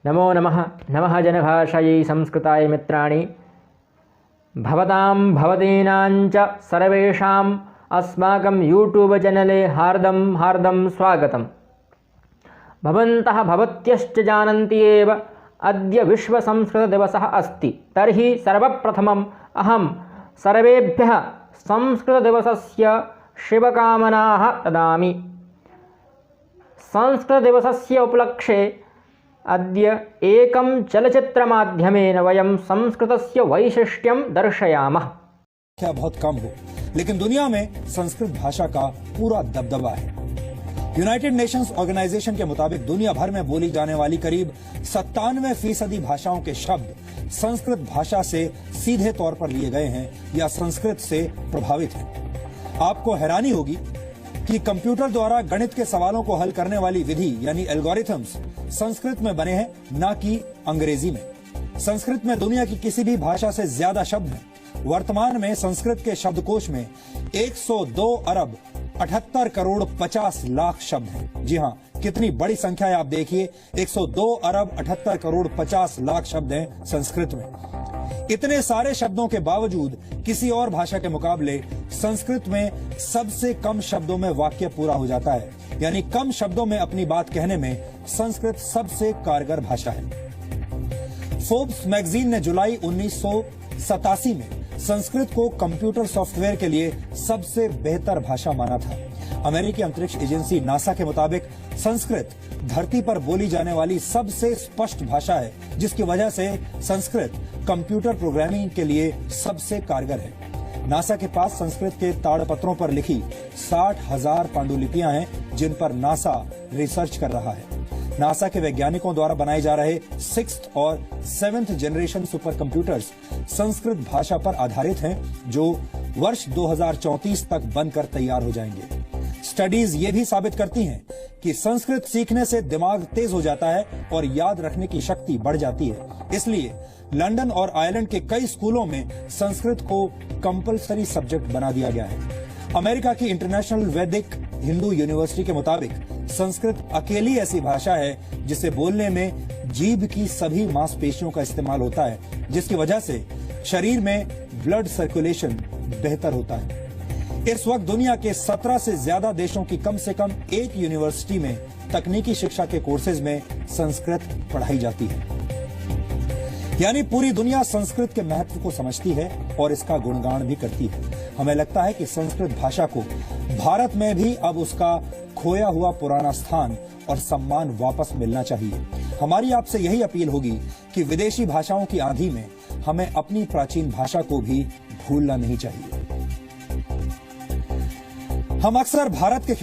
नमो नमः। नमः जनभाषयै संस्कृताय मित्राणि। भवतां भवतीनां च सर्वेषाम् अस्माकं यूट्यूब चैनले हार्दं स्वागतम्। भवन्तः भवत्यश्च जानन्ति एव अद्य विश्वसंस्कृतदिवसः अस्ति। तर्हि सर्वप्रथमम् अहं सर्वेभ्यः संस्कृतदिवसस्य शुभकामनाः ददामि। संस्कृतदिवसस्य उपलक्ष्ये अद्य एकं चलचित्रमाध्यमेन वयं संस्कृतस्य वैशिष्ट्यं दर्शयामः। क्या बहुत कम हो, लेकिन दुनिया में संस्कृत भाषा का पूरा दबदबा है। यूनाइटेड नेशंस ऑर्गेनाइजेशन के मुताबिक दुनिया भर में बोली जाने वाली करीब 97% भाषाओं के शब्द संस्कृत भाषा से सीधे तौर पर लिए गए हैं या संस्कृत से प्रभावित हैं। आपको हैरानी होगी कि कंप्यूटर द्वारा गणित के सवालों को हल करने वाली विधि यानी एल्गोरिथम्स संस्कृत में बने हैं, न कि अंग्रेजी में। संस्कृत में दुनिया की किसी भी भाषा से ज्यादा शब्द हैं। वर्तमान में संस्कृत के शब्दकोश में 102 अरब 78 करोड़ 50 लाख शब्द हैं। जी हाँ, कितनी बड़ी संख्या है आप देखिए, 102 अरब 78 करोड़ 50 लाख शब्द हैं संस्कृत में। इतने सारे शब्दों के बावजूद किसी और भाषा के मुकाबले संस्कृत में सबसे कम शब्दों में वाक्य पूरा हो जाता है, यानी कम शब्दों में अपनी बात कहने में संस्कृत सबसे कारगर भाषा है। फोर्ब्स मैगजीन ने जुलाई 1987 में संस्कृत को कंप्यूटर सॉफ्टवेयर के लिए सबसे बेहतर भाषा माना था। अमेरिकी अंतरिक्ष एजेंसी नासा के मुताबिक संस्कृत धरती पर बोली जाने वाली सबसे स्पष्ट भाषा है, जिसकी वजह से संस्कृत कंप्यूटर प्रोग्रामिंग के लिए सबसे कारगर है। नासा के पास संस्कृत के ताड़पत्रों पर लिखी 60,000 पांडुलिपियां हैं, जिन पर नासा रिसर्च कर रहा है। नासा के वैज्ञानिकों द्वारा बनाए जा रहे 6th और 7th generation super computers Sanskrit भाषा पर आधारित हैं, जो वर्ष 2034 तक बनकर तैयार हो जाएंगे। स्टडीज ये भी साबित करती हैं कि संस्कृत सीखने से दिमाग तेज हो जाता है और याद रखने की शक्ति बढ़ जाती है। इसलिए लंदन और आयरलैंड के कई स्कूलों में संस्कृत को कंपलसरी सब्जेक्ट बना दिया गया है। अमेरिका की इंटरनेशनल वैदिक हिंदू यूनिवर्सिटी के मुताबिक संस्कृत अकेली ऐसी भाषा है जिसे बोलने में जीभ की सभी मांसपेशियों का इस्तेमाल होता है, जिसकी वजह से शरीर में ब्लड सर्कुलेशन बेहतर होता है। इस वक्त दुनिया के 17 से ज्यादा देशों की कम से कम एक यूनिवर्सिटी में तकनीकी शिक्षा के कोर्सेज में संस्कृत पढ़ाई जाती है। यानी पूरी दुनिया संस्कृत के महत्व को समझती है और इसका गुणगान भी करती है। हमें लगता है कि संस्कृत भाषा को भारत में भी अब उसका खोया हुआ पुराना स्थान और सम्मान वापस मिलना चाहिए। हमारी आपसे यही अपील होगी कि विदेशी भाषाओं की आंधी में हमें अपनी प्राचीन भाषा को भी भूलना नहीं चाहिए। हम अक्सर भारत के